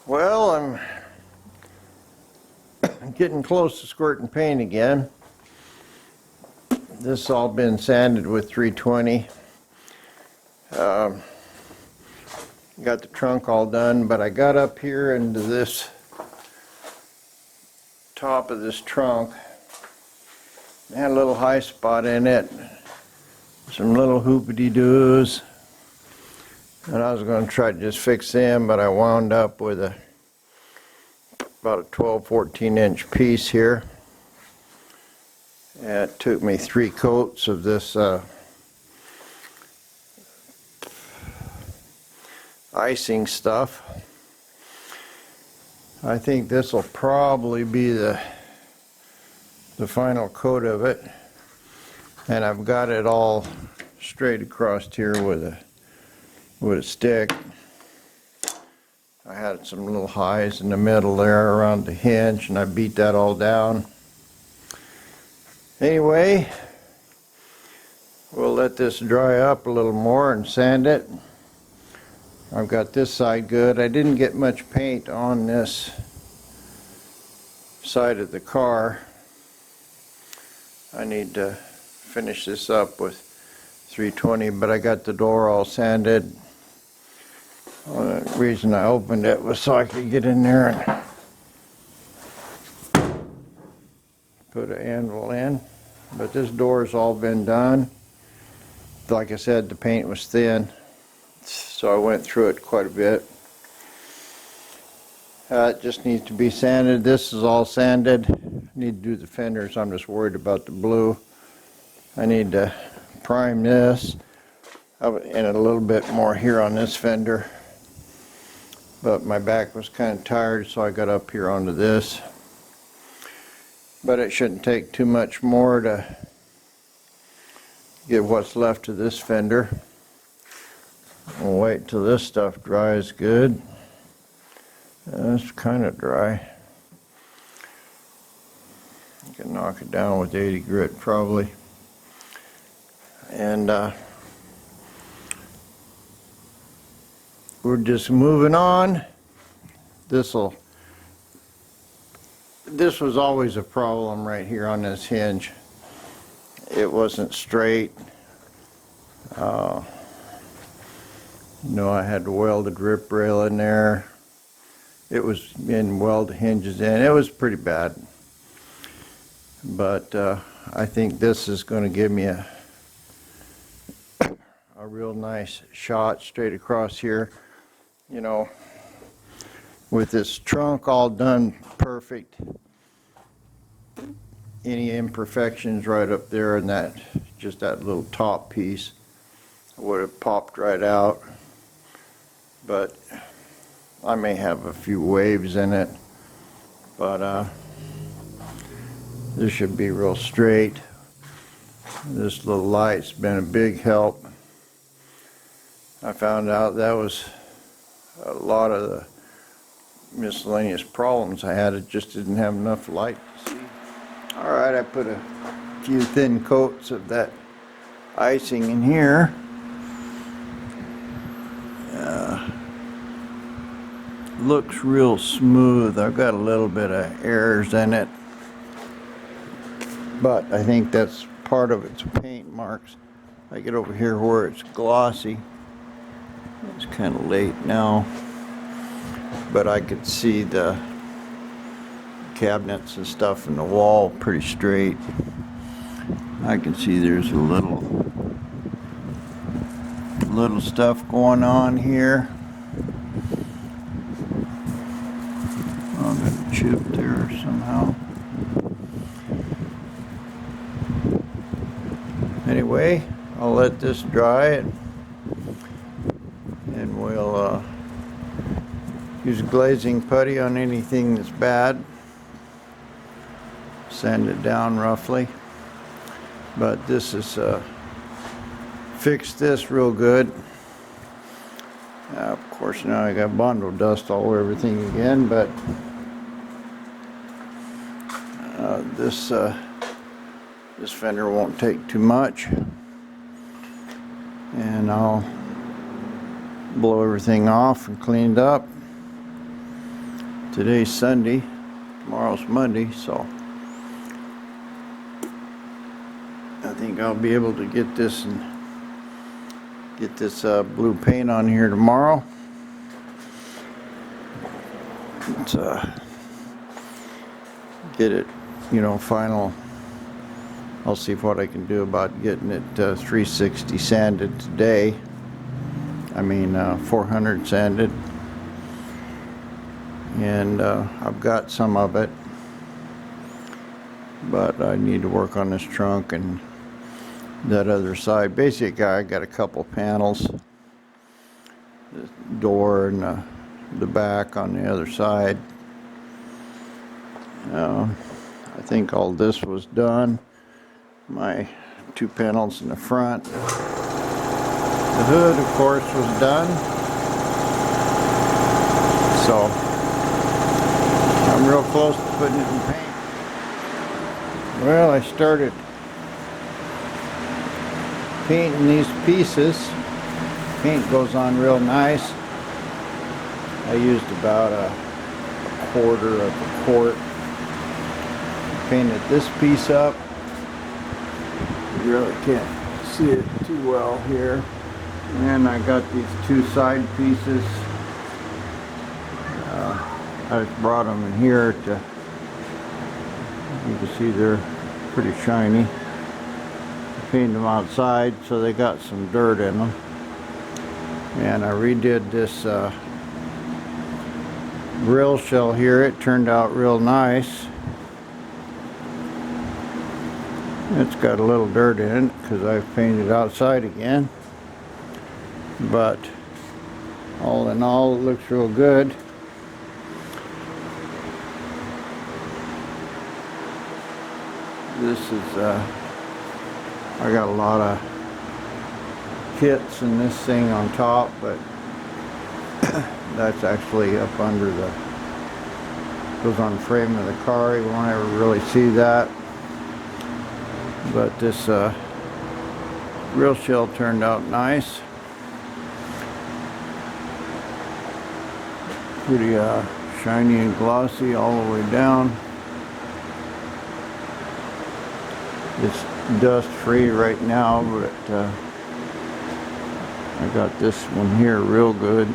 Well, I'm getting close to squirting paint again. This has all been sanded with 320. Got the trunk all done, but I got up here into this top of this trunk. Had a little high spot in it. Some little hoopity-doos. And I was going to try to just fix them, but I wound up with about a 12-14 inch piece here. And it took me 3 coats of this icing stuff. I think this will probably be the final coat of it. And I've got it all straight across here with a stick. I had some little highs in the middle there around the hinge, and I beat that all down. Anyway, we'll let this dry up a little more and sand it. I've got this side good. I didn't get much paint on this side of the car. I need to finish this up with 320, but I got the door all sanded. The reason I opened it was so I could get in there and put an anvil in. But this door's all been done. Like I said, the paint was thin, so I went through it quite a bit. It just needs to be sanded. This is all sanded. I need to do the fenders. I'm just worried about the blue. I need to prime this and a little bit more here on this fender. But my back was kind of tired, so I got up here onto this. But it shouldn't take too much more to get what's left of this fender. I'll wait till this stuff dries good. It's kind of dry. I can knock it down with 80 grit probably. And we're just moving on. This was always a problem right here on this hinge. It wasn't straight. I had to weld a drip rail in there. It was in weld hinges in. It was pretty bad. But I think this is going to give me a real nice shot straight across here. You know, with this trunk all done perfect. Any imperfections right up there and that, just that little top piece would have popped right out. But I may have a few waves in it, but this should be real straight. This little light's been a big help. I found out that was a lot of the miscellaneous problems I had. It just didn't have enough light to see. Alright, I put a few thin coats of that icing in here. Looks real smooth. I've got a little bit of errors in it, but I think that's part of its paint marks. I get over here where it's glossy. It's kind of late now, but I could see the cabinets and stuff in the wall pretty straight. I can see there's a little stuff going on here. I'm gonna chip there somehow. Anyway, I'll let this dry and we'll use glazing putty on anything that's bad. Sand it down roughly. But this is fixed this real good. Of course now I got Bondo dust all over everything again, but this fender won't take too much, and I'll blow everything off and clean it up. Today's Sunday, tomorrow's Monday, so I think I'll be able to get this blue paint on here tomorrow. Let's get it, final. I'll see what I can do about getting it 360 sanded today. 400 sanded. And I've got some of it, but I need to work on this trunk and that other side. Basically, I got a couple panels, the door and the back on the other side. I think all this was done. My two panels in the front. The hood, of course, was done. So I'm real close to putting it in paint. Well, I started painting these pieces. Paint goes on real nice. I used about a quarter of a quart. Painted this piece up. You really can't see it too well here. And I got these two side pieces. I just brought them in here to, you can see they're pretty shiny. I painted them outside so they got some dirt in them. And I redid this grill shell here. It turned out real nice. It's got a little dirt in it because I've painted outside again. But all in all, it looks real good. This is, I got a lot of kits in this thing on top, but that's actually up under goes on the frame of the car. You won't ever really see that. But this grill shell turned out nice. Pretty shiny and glossy all the way down. It's dust free right now, but I got this one here real good.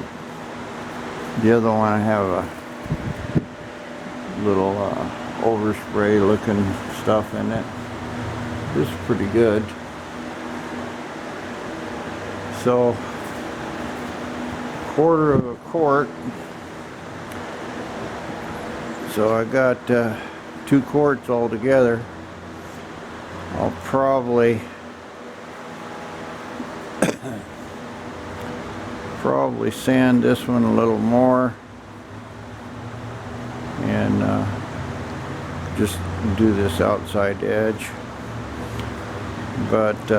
The other one I have a little overspray looking stuff in it. This is pretty good. So, quarter of a quart. So I got 2 quarts altogether. I'll probably sand this one a little more and just do this outside edge. But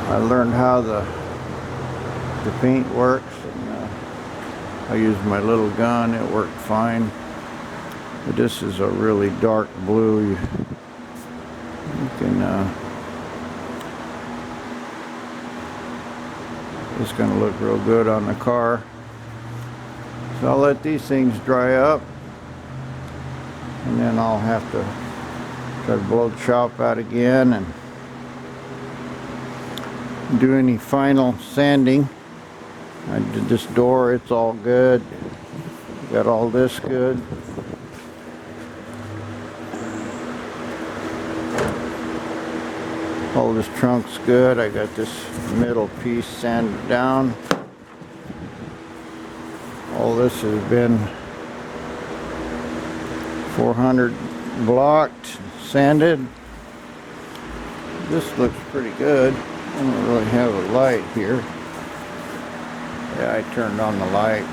I learned how the paint works, and I used my little gun. It worked fine. But this is a really dark blue. You can it's going to look real good on the car. So I'll let these things dry up, and then I'll have to try to blow the shop out again and do any final sanding. I did this door, it's all good. Got all this good. All this trunk's good. I got this middle piece sanded down. All this has been 400 blocked, sanded. This looks pretty good. I don't really have a light here. Yeah, I turned on the light.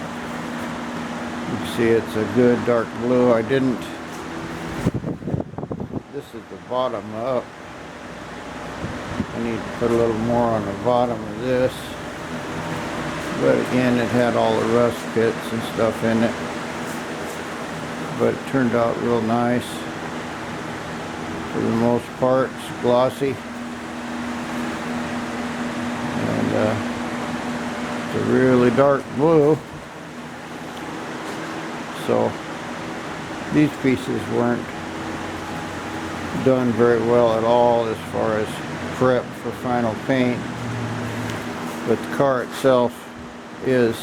You can see it's a good dark blue. This is the bottom up. I need to put a little more on the bottom of this. But again, it had all the rust pits and stuff in it. But it turned out real nice. For the most part, it's glossy. And it's a really dark blue. so these pieces weren't done very well at all as far as prep for final paint, but the car itself is.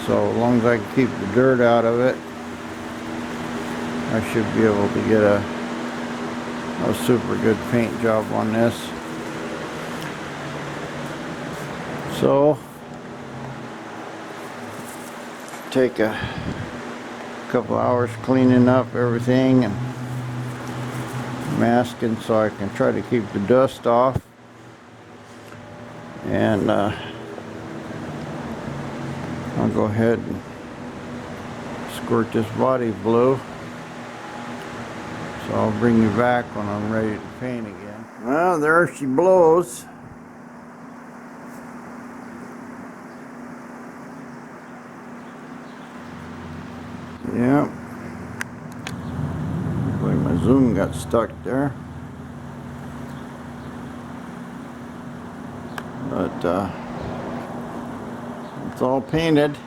So as long as I can keep the dirt out of it, I should be able to get a super good paint job on this. So take a couple hours cleaning up everything and masking so I can try to keep the dust off, and I'll go ahead and squirt this body blue. So I'll bring you back when I'm ready to paint again. Well, there she blows. Yep. Looks like my zoom got stuck there. But it's all painted.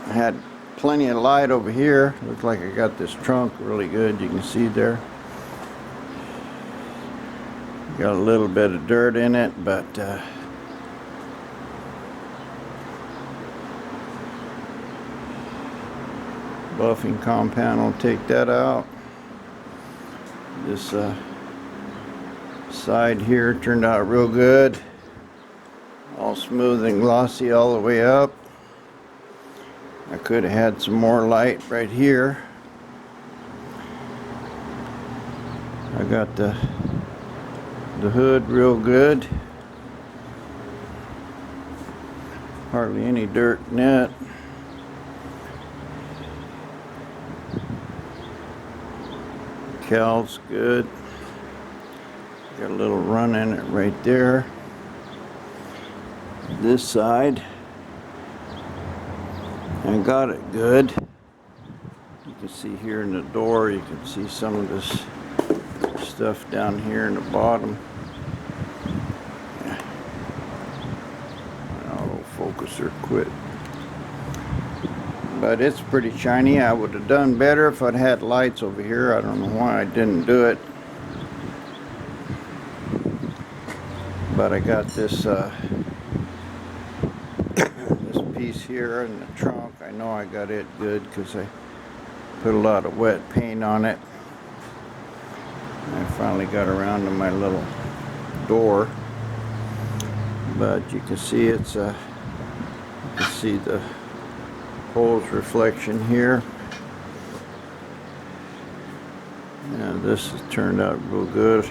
I had plenty of light over here. Looks like I got this trunk really good. You can see there. Got a little bit of dirt in it, but buffing compound will take that out. This side here turned out real good. All smooth and glossy all the way up. I could have had some more light right here. I got the hood real good. Hardly any dirt in it. Cowl's good. Got a little run in it right there. This side, I got it good. You can see here in the door, you can see some of this stuff down here in the bottom. Yeah. Autofocuser quit. But it's pretty shiny. I would have done better if I'd had lights over here. I don't know why I didn't do it. But I got this this piece here in the trunk. I know I got it good because I put a lot of wet paint on it. I finally got around to my little door. But you can see it's you can see the hose reflection here. And this has turned out real good.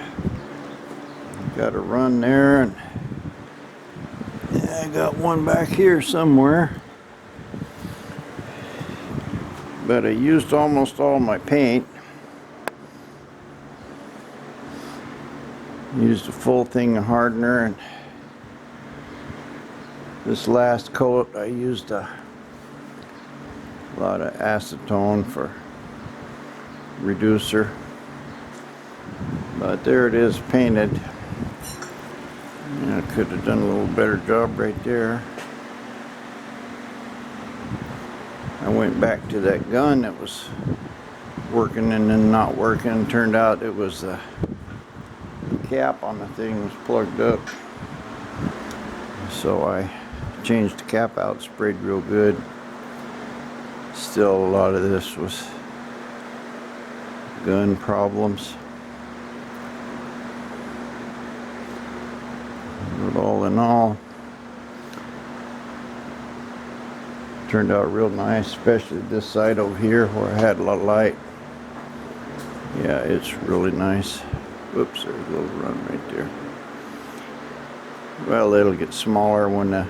Got a run there, and yeah, I got one back here somewhere. But I used almost all my paint. Used a full thing of hardener, and this last coat I used a lot of acetone for reducer. But there it is, painted. I could have done a little better job right there. I went back to that gun that was working and then not working. Turned out it was the cap on the thing was plugged up. So I changed the cap out, sprayed real good. Still a lot of this was gun problems. But all in all, turned out real nice, especially this side over here where I had a lot of light. Yeah, it's really nice. Whoops, there's a little run right there. Well, it'll get smaller when the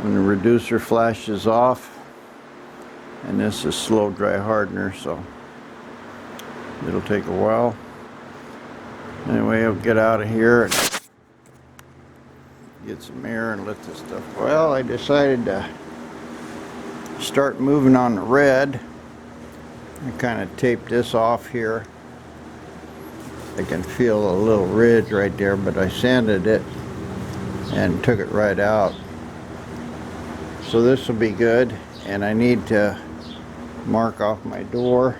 reducer flashes off. And this is slow dry hardener, so it'll take a while. Anyway, I'll get out of here and get some air and let this stuff go. Well, I decided to start moving on the red. I kind of taped this off here. I can feel a little ridge right there, but I sanded it and took it right out. So this will be good, and I need to mark off my door.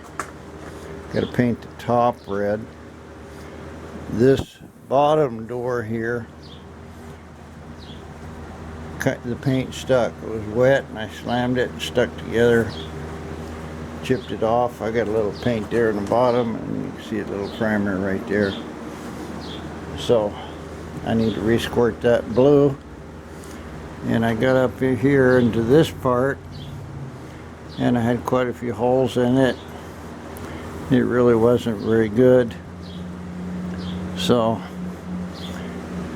Got to paint the top red. This bottom door here, the paint stuck. It was wet and I slammed it and stuck together. Chipped it off. I got a little paint there in the bottom, and you can see a little primer right there. So I need to resquirt that blue. And I got up here into this part, and I had quite a few holes in it. It really wasn't very good. So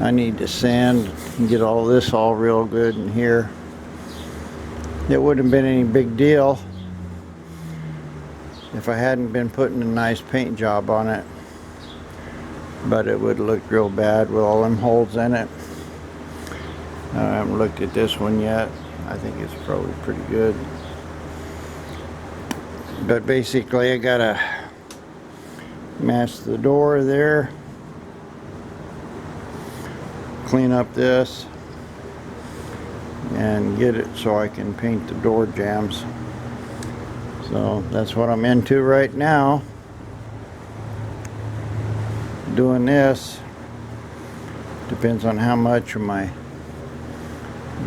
I need to sand and get all this all real good in here. It wouldn't have been any big deal if I hadn't been putting a nice paint job on it, but it would look real bad with all them holes in it. I haven't looked at this one yet. I think it's probably pretty good. But basically I gotta mask the door there, clean up this, and get it so I can paint the door jambs. So that's what I'm into right now, doing this. Depends on how much of my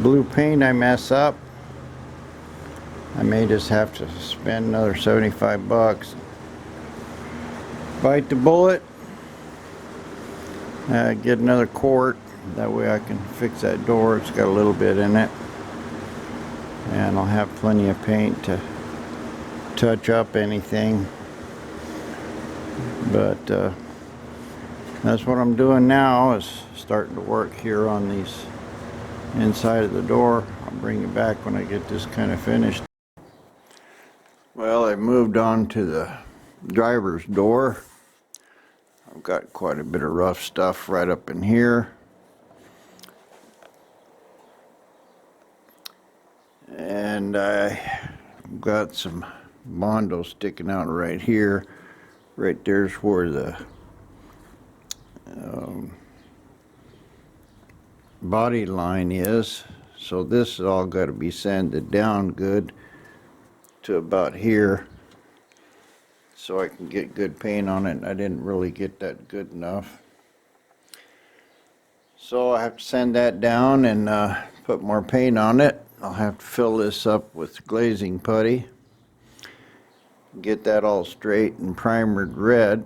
blue paint I mess up. I may just have to spend another 75 bucks. Bite the bullet, get another quart. That way I can fix that door. It's got a little bit in it, and I'll have plenty of paint to touch up anything. But that's what I'm doing now, is starting to work here on these inside of the door. I'll bring you back when I get this kind of finished. Well, I moved on to the driver's door. I've got quite a bit of rough stuff right up in here. And I got some Bondo sticking out right here. Right there's where the body line is. So this is all got to be sanded down good to about here, so I can get good paint on it. I didn't really get that good enough. So I have to sand that down and put more paint on it. I'll have to fill this up with glazing putty, get that all straight and primered red,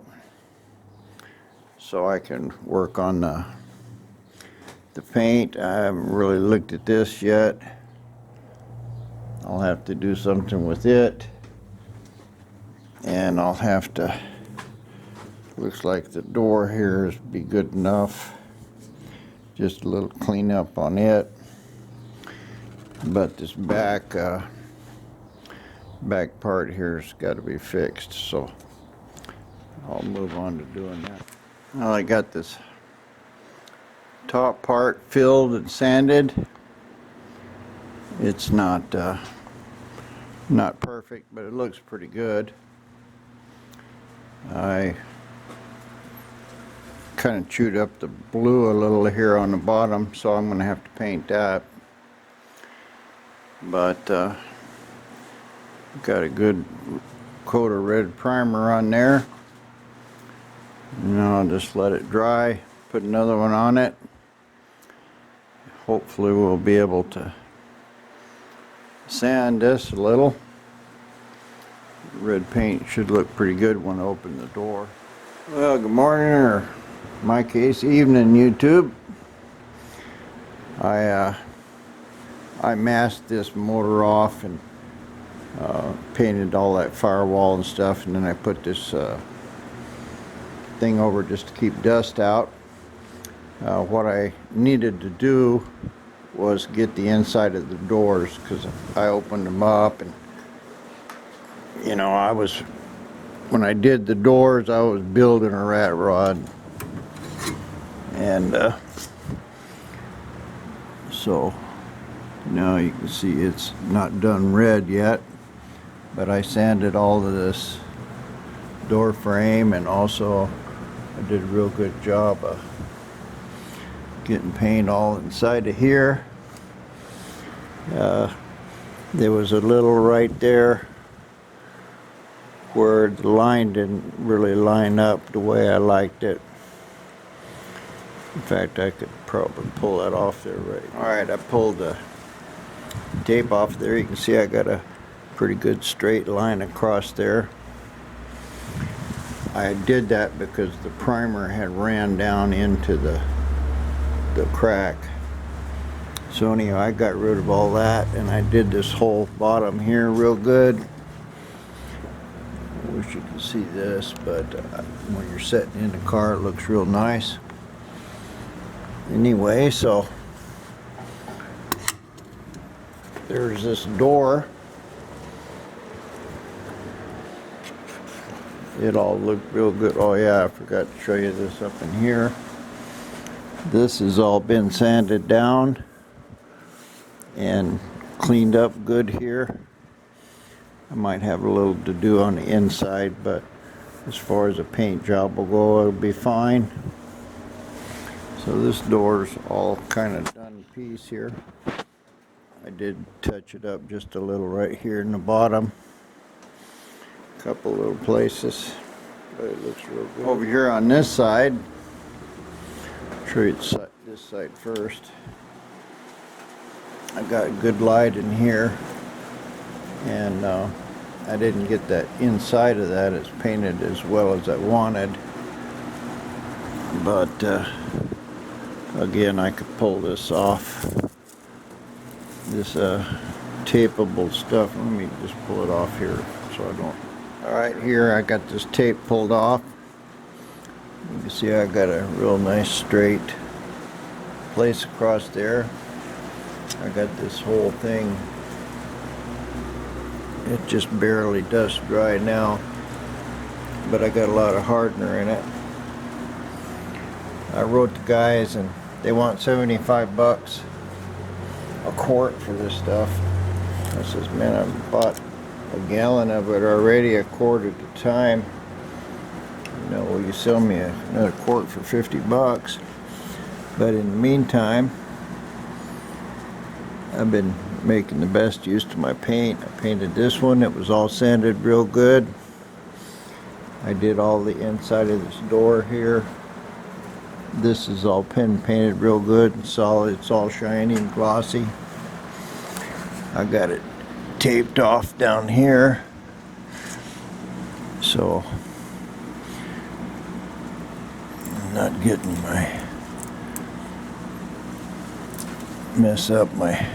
so I can work on the paint. I haven't really looked at this yet. I'll have to do something with it, and I'll have to, looks like the door here is be good enough. Just a little cleanup on it. But this back part here's got to be fixed, so I'll move on to doing that. Well, I got this top part filled and sanded. It's not perfect, but it looks pretty good. I kind of chewed up the blue a little here on the bottom, so I'm going to have to paint that. But got a good coat of red primer on there. Now I'll just let it dry, put another one on it. Hopefully we'll be able to sand this a little. Red paint should look pretty good when I open the door. Well, good morning, or in my case, evening, YouTube. I masked this motor off and painted all that firewall and stuff, and then I put this thing over just to keep dust out. What I needed to do was get the inside of the doors, because I opened them up, and you know, when I did the doors, I was building a rat rod, and so now you can see it's not done red yet, but I sanded all of this door frame, and also I did a real good job of getting paint all inside of here. There was a little right there where the line didn't really line up the way I liked it. In fact, I could probably pull that off there right. Alright, I pulled the tape off there. You can see I got a pretty good straight line across there. I did that because the primer had ran down into the crack. So anyhow, I got rid of all that and I did this whole bottom here real good. I wish you could see this, but when you're sitting in the car it looks real nice. Anyway, so there's this door. It all looked real good. Oh yeah, I forgot to show you this up in here. This has all been sanded down and cleaned up good here. I might have a little to do on the inside, but as far as a paint job will go, it'll be fine. So this door's all kind of done piece here. I did touch it up just a little right here in the bottom. Couple little places, but it looks real good. Over here on this side, I'll show you this side first. I got good light in here, and I didn't get that inside of that as painted as well as I wanted, but again, I could pull this off. This tapeable stuff, let me just pull it off here so I don't. Alright, here I got this tape pulled off. You can see I got a real nice straight place across there. I got this whole thing, it just barely dust dry now, but I got a lot of hardener in it. I wrote the guys and they want 75 bucks a quart for this stuff. I says, man, I bought a gallon of it already, a quart at a time. You know, will you sell me another quart for 50 bucks? But in the meantime, I've been making the best use of my paint. I painted this one. It was all sanded real good. I did all the inside of this door here. This is all pen painted real good and solid. It's all shiny and glossy. I got it taped off down here, so I'm not getting my mess up my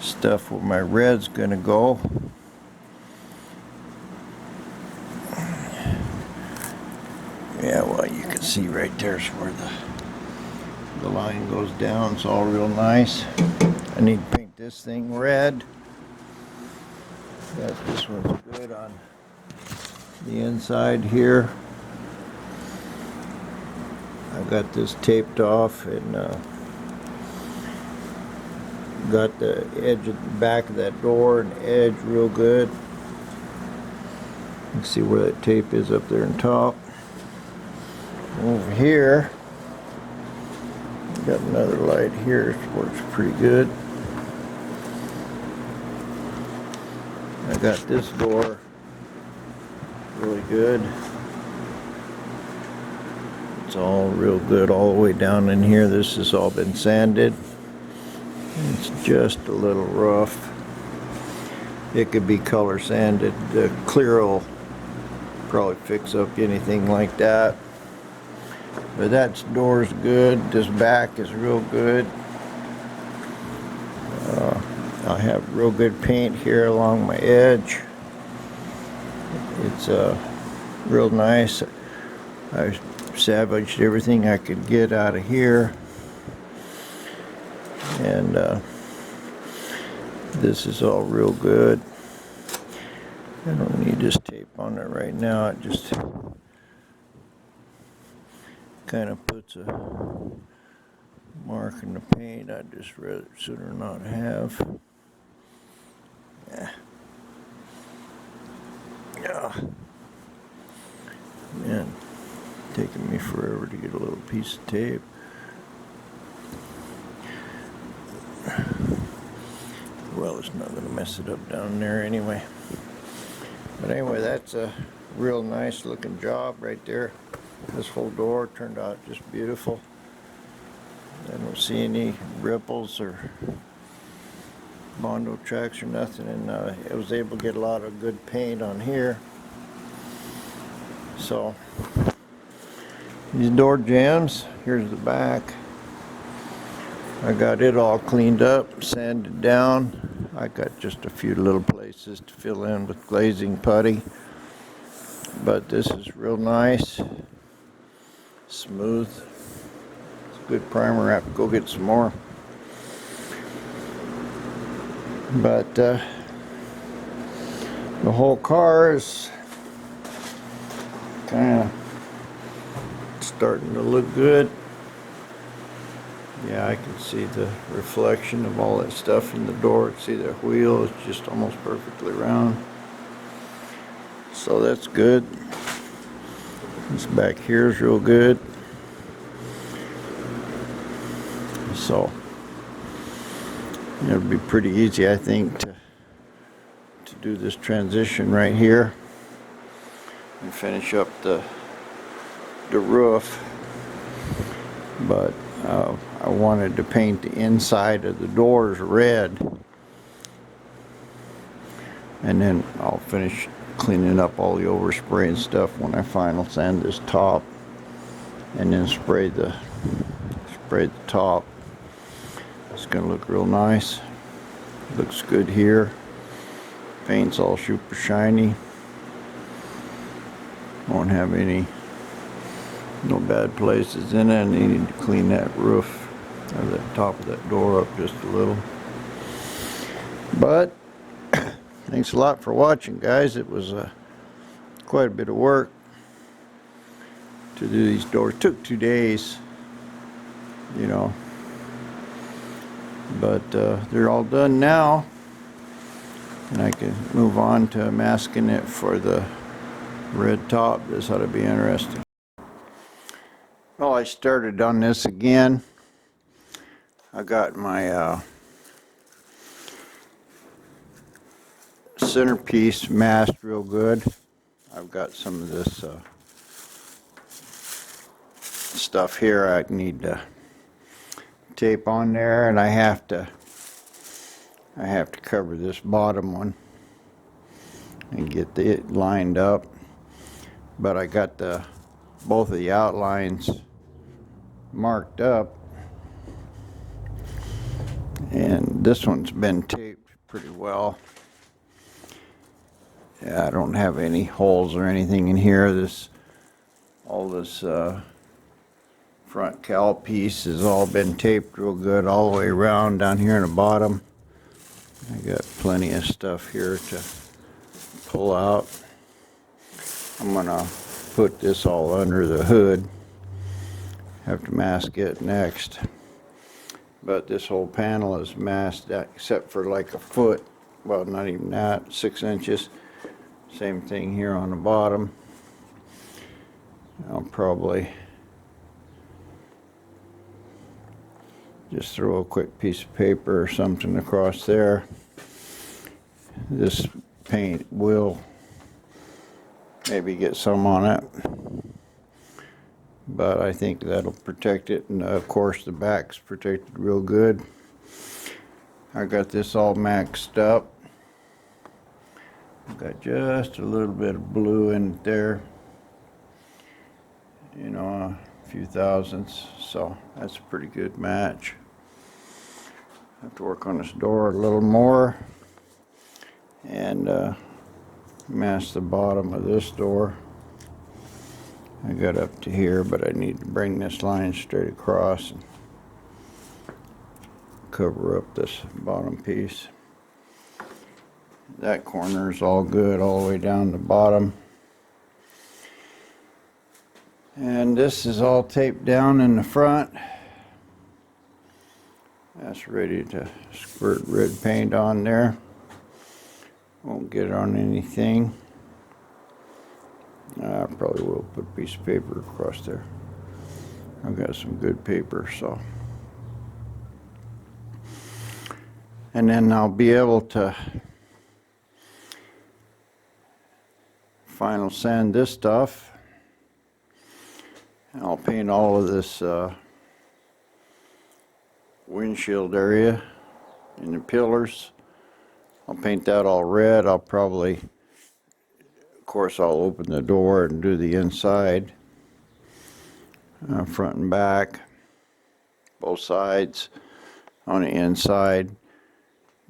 stuff where my red's gonna go. Yeah, well, you can see right there's where the line goes down. It's all real nice. I need to paint this thing red. Yes, this one's good on the inside here. I got this taped off and got the edge of the back of that door and the edge real good. You can see where that tape is up there on top. Over here, got another light here. It works pretty good. I got this door really good. It's all real good all the way down in here. This has all been sanded. It's just a little rough. It could be color sanded. The clear will probably fix up anything like that. But that door's good. This back is real good. I have real good paint here along my edge. It's real nice. I salvaged everything I could get out of here. And this is all real good. I don't need this tape on it right now. It just kind of puts a mark in the paint. I'd just rather sooner not have. Yeah. Man, taking me forever to get a little piece of tape. Well, Oh, it's not gonna mess it up down there anyway. But anyway, that's a real nice looking job right there. This whole door turned out just beautiful. I don't see any ripples or Bondo tracks or nothing, and I was able to get a lot of good paint on here. So these door jambs, here's the back. I got it all cleaned up, sanded down. I got just a few little places to fill in with glazing putty, but this is real nice, smooth. It's a good primer. I have to go get some more. But the whole car is kind of starting to look good. Yeah, I can see the reflection of all that stuff in the door. See the wheel is just almost perfectly round. So that's good. This back here is real good. So it'll be pretty easy, I think, to do this transition right here and finish up the roof. But I wanted to paint the inside of the doors red, and then I'll finish cleaning up all the overspray and stuff when I final sand this top, and then spray the top. It's gonna look real nice. Looks good here. Paint's all super shiny. Won't have no bad places in it. I need to clean that roof or the top of that door up just a little. But thanks a lot for watching, guys. It was quite a bit of work to do these doors. Took 2 days, you know, but they're all done now, and I can move on to masking it for the red top. This ought to be interesting. Well, I started on this again. I got my centerpiece masked real good. I've got some of this stuff here I need to tape on there, and I have to cover this bottom one and get it lined up. But I got both of the outlines marked up, and this one's been taped pretty well. Yeah, I don't have any holes or anything in here. All this front cowl piece has all been taped real good all the way around down here in the bottom. I got plenty of stuff here to pull out. I'm gonna put this all under the hood. Have to mask it next. But this whole panel is masked except for like a foot. Well, not even that, 6 inches. Same thing here on the bottom. I'll probably just throw a quick piece of paper or something across there. This paint will maybe get some on it, but I think that'll protect it, and of course the back's protected real good. I got this all maxed up. I've got just a little bit of blue in it there, you know, a few thousandths, so that's a pretty good match. I have to work on this door a little more and mask the bottom of this door. I got up to here, but I need to bring this line straight across and cover up this bottom piece. That corner is all good all the way down the bottom. And this is all taped down in the front. That's ready to squirt red paint on there. Won't get it on anything. I probably will put a piece of paper across there. I've got some good paper, so. And then I'll be able to final sand this stuff. And I'll paint all of this windshield area and the pillars. I'll paint that all red. I'll probably, of course, I'll open the door and do the inside, front and back, both sides. On the inside,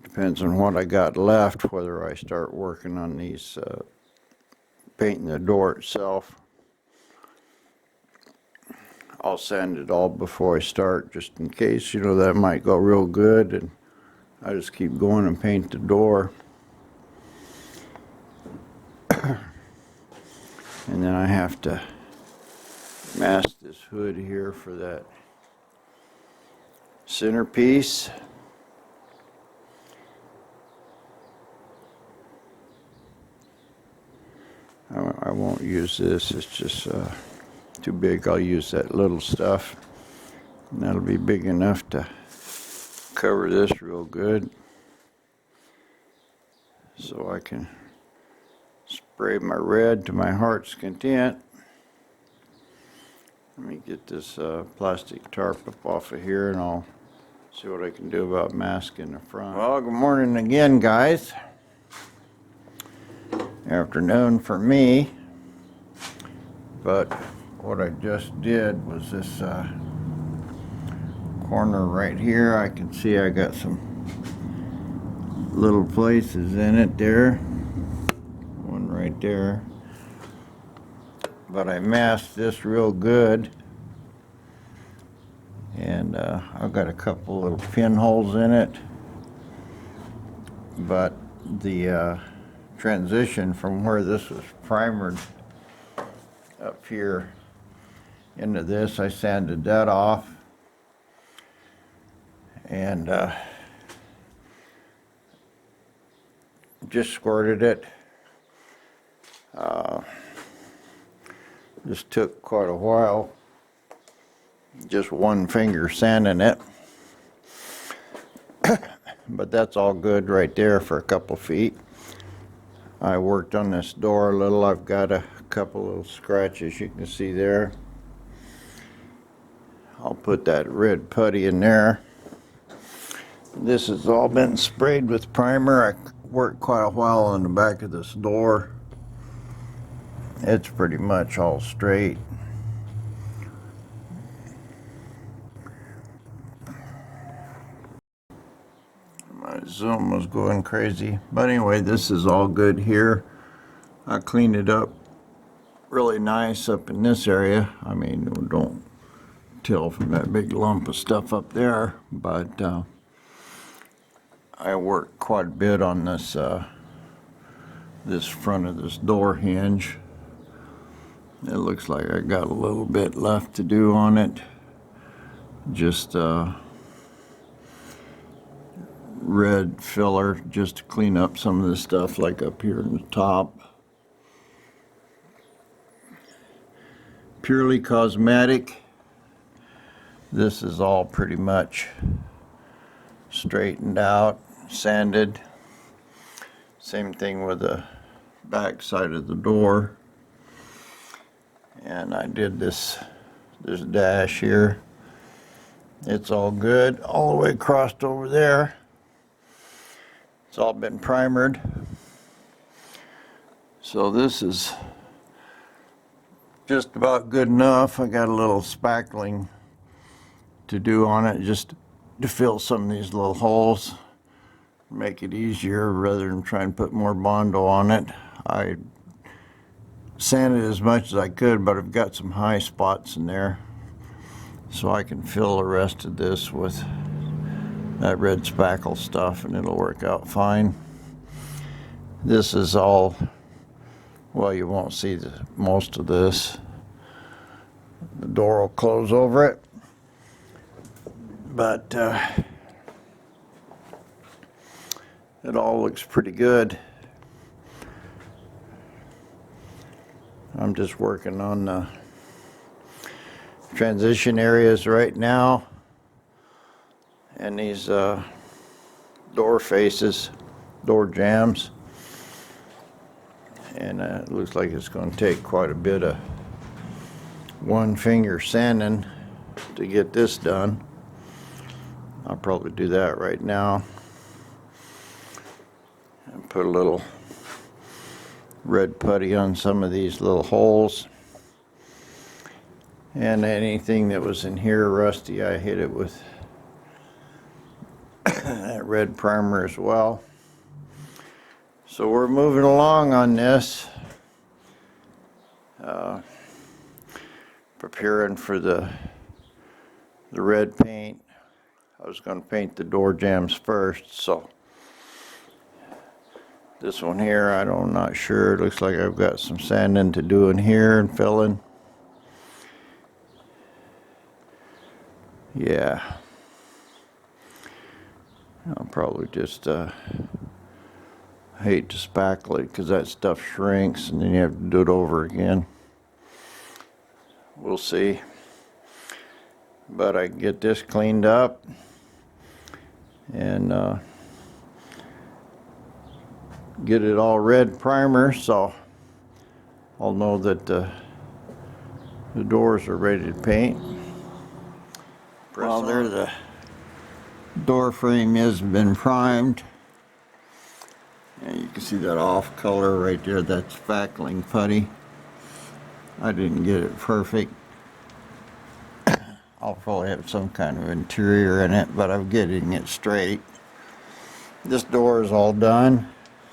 depends on what I got left, whether I start working on these, painting the door itself. I'll sand it all before I start, just in case, you know, that might go real good, and I just keep going and paint the door. And then I have to mask this hood here for that centerpiece. I won't use this, it's just too big. I'll use that little stuff, and that'll be big enough to cover this real good, so I can spray my red to my heart's content. Let me get this plastic tarp up off of here, and I'll see what I can do about masking the front. Well, good morning again, guys. Afternoon for me, but what I just did was this corner right here. I can see I got some little places in it there, one right there, but I masked this real good, and I've got a couple little pinholes in it, but the transition from where this was primered up here into this, I sanded that off, and just squirted it. Just took quite a while, just one finger sanding it. But that's all good right there for a couple feet. I worked on this door a little. I've got a couple little scratches you can see there. I'll put that red putty in there. This has all been sprayed with primer. I worked quite a while on the back of this door. It's pretty much all straight. My zoom was going crazy. But anyway, this is all good here. I cleaned it up really nice up in this area. I mean, don't tell from that big lump of stuff up there, but I worked quite a bit on this this front of this door hinge. It looks like I got a little bit left to do on it. Just red filler just to clean up some of the stuff like up here in the top. Purely cosmetic. This is all pretty much straightened out, sanded. Same thing with the back side of the door. And I did this dash here. It's all good all the way across over there. It's all been primered. So this is just about good enough. I got a little spackling to do on it just to fill some of these little holes, make it easier rather than try and put more Bondo on it. I sanded as much as I could, but I've got some high spots in there, so I can fill the rest of this with that red spackle stuff and it'll work out fine. This is all, well, you won't see most of this. The door will close over it, but it all looks pretty good. I'm just working on the transition areas right now, and these door faces, door jambs, and it looks like it's going to take quite a bit of one finger sanding to get this done. I'll probably do that right now and put a little red putty on some of these little holes, and anything that was in here rusty, I hit it with that red primer as well. So we're moving along on this, preparing for the red paint. I was going to paint the door jambs first, so this one here, I'm not sure. It looks like I've got some sanding to do in here and filling. Yeah. I'll probably just hate to spackle it because that stuff shrinks and then you have to do it over again. We'll see. But I can get this cleaned up and get it all red primer, so I'll know that the doors are ready to paint. Well, there the door frame has been primed, and you can see that off color right there. That's spackling putty. I didn't get it perfect. I'll probably have some kind of interior in it, but I'm getting it straight. This door is all done.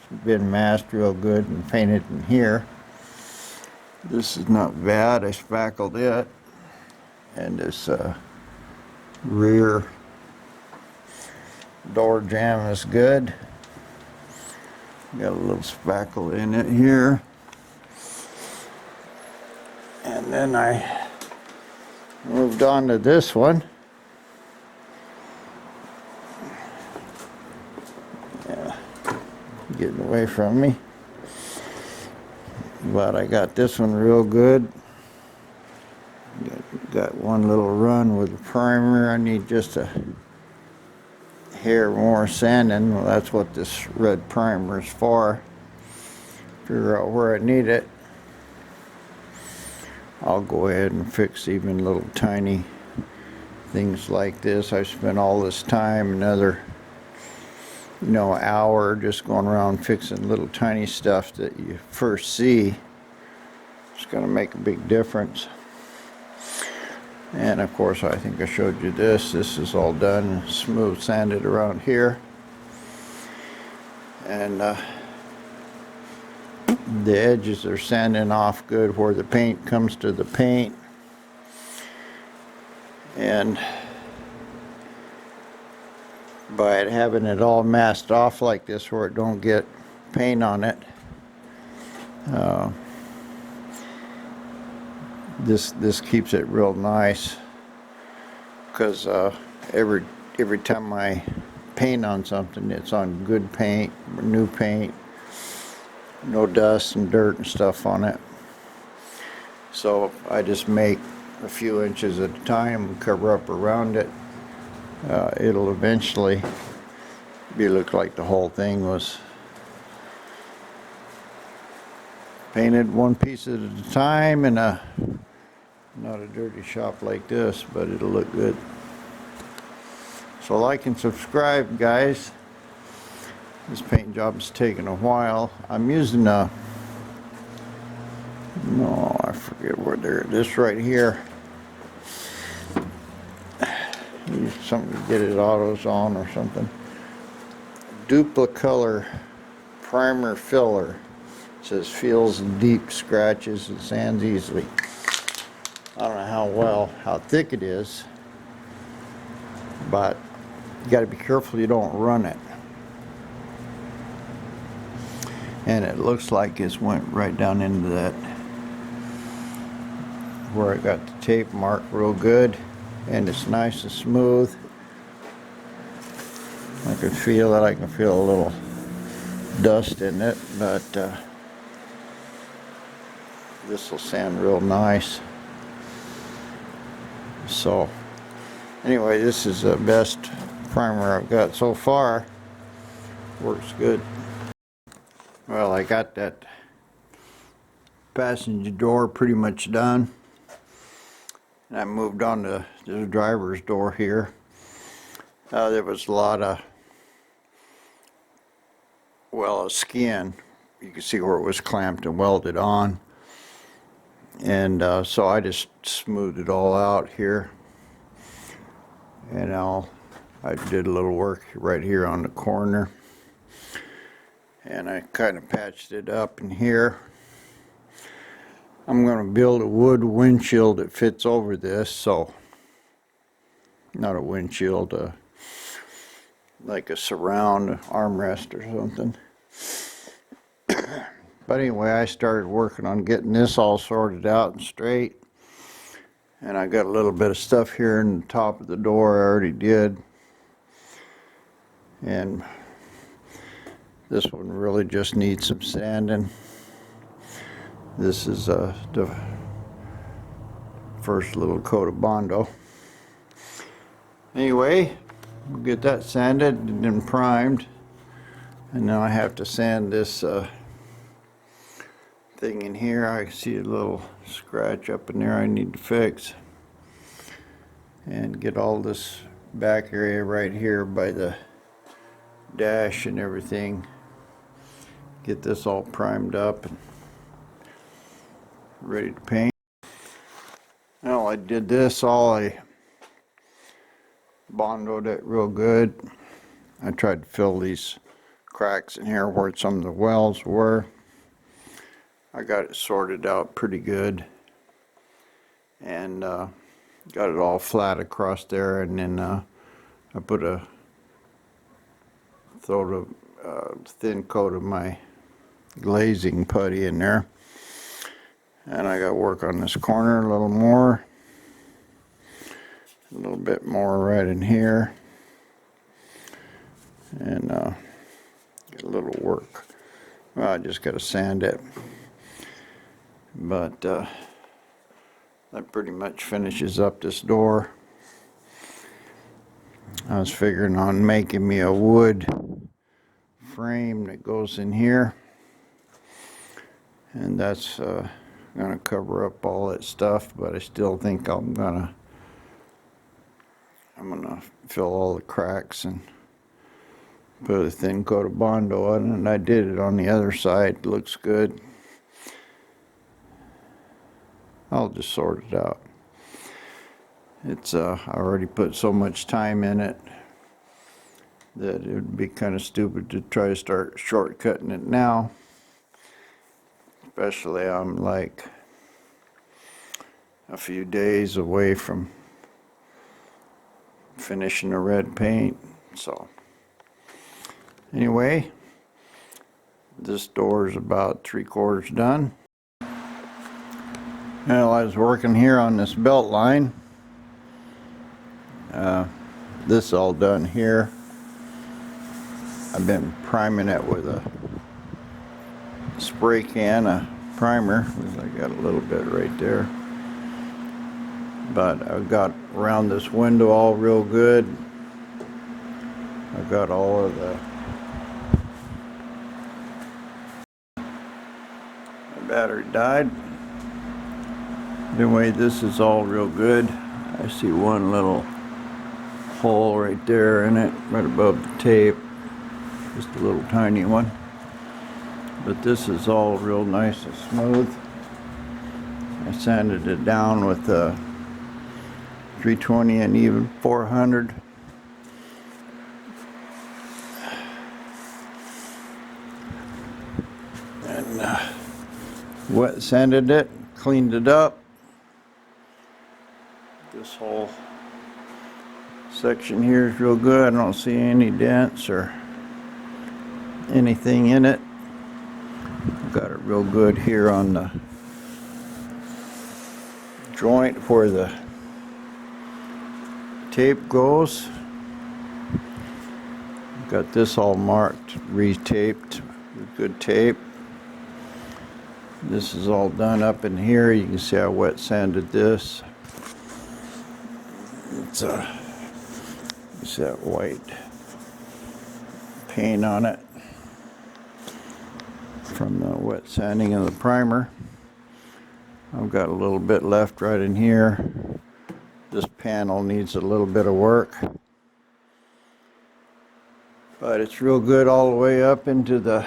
It's been masked real good and painted in here. This is not bad. I spackled it, and this rear door jamb is good. Got a little spackle in it here. And then I moved on to this one. Yeah, getting away from me. But I got this one real good. Got one little run with the primer. I need just a hair more sanding. Well, that's what this red primer is for. Figure out where I need it. I'll go ahead and fix even little tiny things like this. I spent all this time, another hour, just going around fixing little tiny stuff that you first see. It's going to make a big difference. And of course, I think I showed you this. This is all done, smooth sanded around here. And the edges are sanding off good where the paint comes to the paint. And by having it all masked off like this where it don't get paint on it, this keeps it real nice, because every time I paint on something, it's on good paint, new paint, no dust and dirt and stuff on it. So I just make a few inches at a time, cover up around it. It'll eventually look like the whole thing was painted one piece at a time, and not a dirty shop like this, but it'll look good. So like and subscribe, guys. This paint job is taking a while. I'm using I forget where this right here. Use something to get it autos on or something. Duplicolor primer filler. It says feels deep scratches and sands easily. I don't know how thick it is, but you got to be careful you don't run it. And it looks like it's went right down into that where I got the tape mark real good, and it's nice and smooth. I can feel it. I can feel a little dust in it, but this will sand real nice. So anyway, this is the best primer I've got so far. Works good. Well, I got that passenger door pretty much done. And I moved on to the driver's door here. There was a lot of, well, skin. You can see where it was clamped and welded on. And so I just smoothed it all out here. And I did a little work right here on the corner. And I kind of patched it up in here. I'm going to build a wood windshield that fits over this, so not a windshield, like a surround armrest or something. But anyway, I started working on getting this all sorted out and straight. And I got a little bit of stuff here in the top of the door I already did. And this one really just needs some sanding. This is the first little coat of Bondo. Anyway, we'll get that sanded and then primed. And now I have to sand this thing in here. I see a little scratch up in there I need to fix. And get all this back area right here by the dash and everything. Get this all primed up and ready to paint. Well, I did this all, I Bondoed it real good. I tried to fill these cracks in here where some of the wells were. I got it sorted out pretty good. And got it all flat across there, and then I put a thin coat of my glazing putty in there. And I got to work on this corner a little more. A little bit more right in here. And get a little work. Well, I just got to sand it. But that pretty much finishes up this door. I was figuring on making me a wood frame that goes in here. And that's gonna cover up all that stuff, but I still think I'm gonna fill all the cracks and put a thin coat of Bondo on it. And I did it on the other side. It looks good. I'll just sort it out. It's I already put so much time in it that it would be kind of stupid to try to start shortcutting it now. Especially I'm like a few days away from finishing the red paint. So anyway, this door is about 3/4 done. Well, I was working here on this belt line. This is all done here. I've been priming it with a spray can, a primer. I got a little bit right there. But I got around this window all real good. I got all of the battery died. Anyway, this is all real good. I see one little hole right there in it, right above the tape. Just a little tiny one. But this is all real nice and smooth. I sanded it down with 320 and even 400. And wet sanded it, cleaned it up. This whole section here is real good. I don't see any dents or anything in it. Got it real good here on the joint where the tape goes. Got this all marked, retaped with good tape. This is all done up in here. You can see I wet sanded this. It's that white paint on it. wet sanding of the primer. I've got a little bit left right in here. This panel needs a little bit of work, but it's real good all the way up into the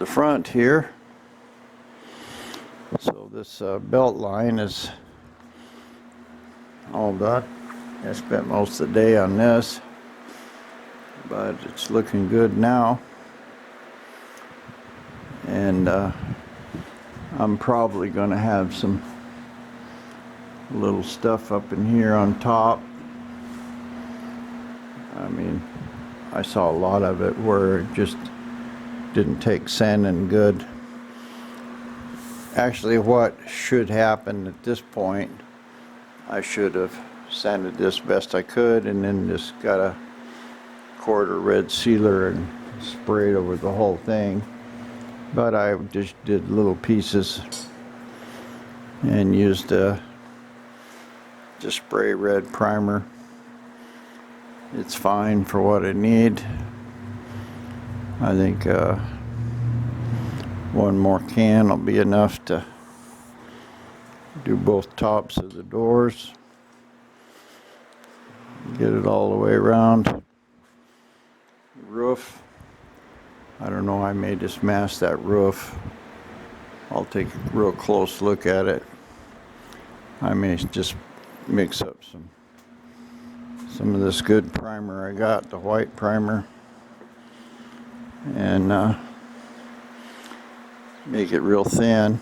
front here. So this belt line is all done. I spent most of the day on this, but it's looking good now. And I'm probably going to have some little stuff up in here on top. I mean, I saw a lot of it where it just didn't take sanding good. Actually, what should happen at this point, I should have sanded this best I could and then just got a quarter red sealer and sprayed over the whole thing. But I just did little pieces and used just spray red primer. It's fine for what I need. I think one more can will be enough to do both tops of the doors. Get it all the way around. Roof. I don't know, I may just mask that roof. I'll take a real close look at it. I may just mix up some of this good primer I got, the white primer, and make it real thin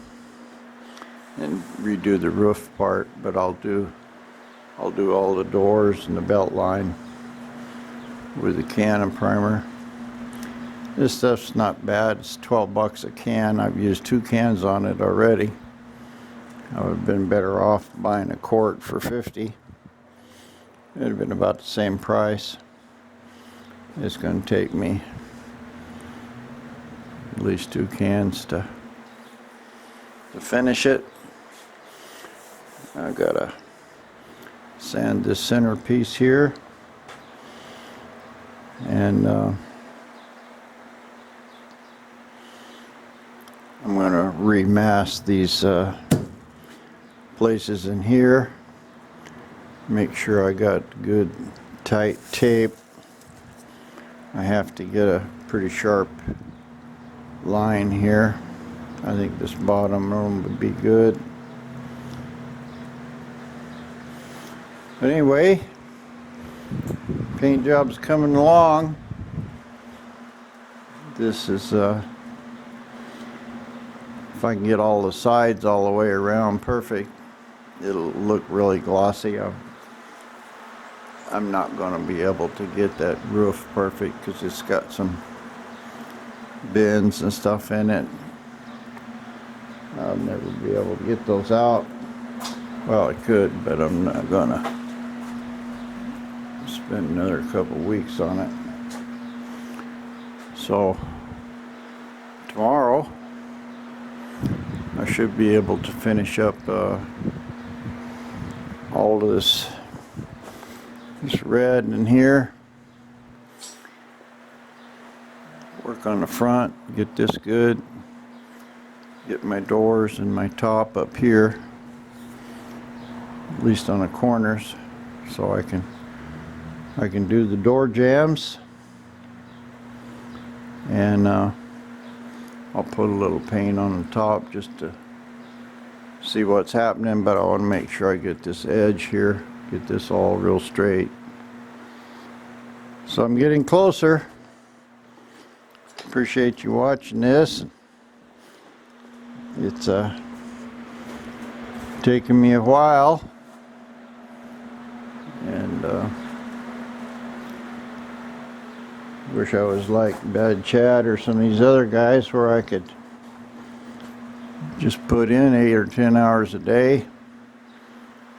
and redo the roof part. But I'll do all the doors and the belt line with a can of primer. This stuff's not bad. It's 12 bucks a can. I've used 2 cans on it already. I would have been better off buying a quart for 50. It would have been about the same price. It's going to take me at least 2 cans to finish it. I've got to sand this center piece here, and I'm going to remask these places in here. Make sure I got good tight tape. I have to get a pretty sharp line here. I think this bottom room would be good. But anyway, paint job's coming along. This is if I can get all the sides all the way around perfect, it'll look really glossy. I'm not going to be able to get that roof perfect because it's got some bends and stuff in it. I'll never be able to get those out. Well, I could, but I'm not going to spend another couple weeks on it. So tomorrow I should be able to finish up all of this red in here. Work on the front, get this good. Get my doors and my top up here, at least on the corners, so I can do the door jambs. And I'll put a little paint on the top just to see what's happening, but I want to make sure I get this edge here, get this all real straight. So I'm getting closer. Appreciate you watching this. It's taken me a while, and wish I was like Bad Chad or some of these other guys where I could just put in 8 or 10 hours a day.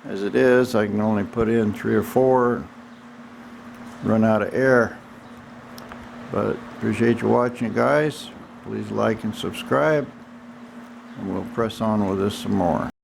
As it is, I can only put in 3 or 4, run out of air. But appreciate you watching, guys. Please like and subscribe, and we'll press on with this some more.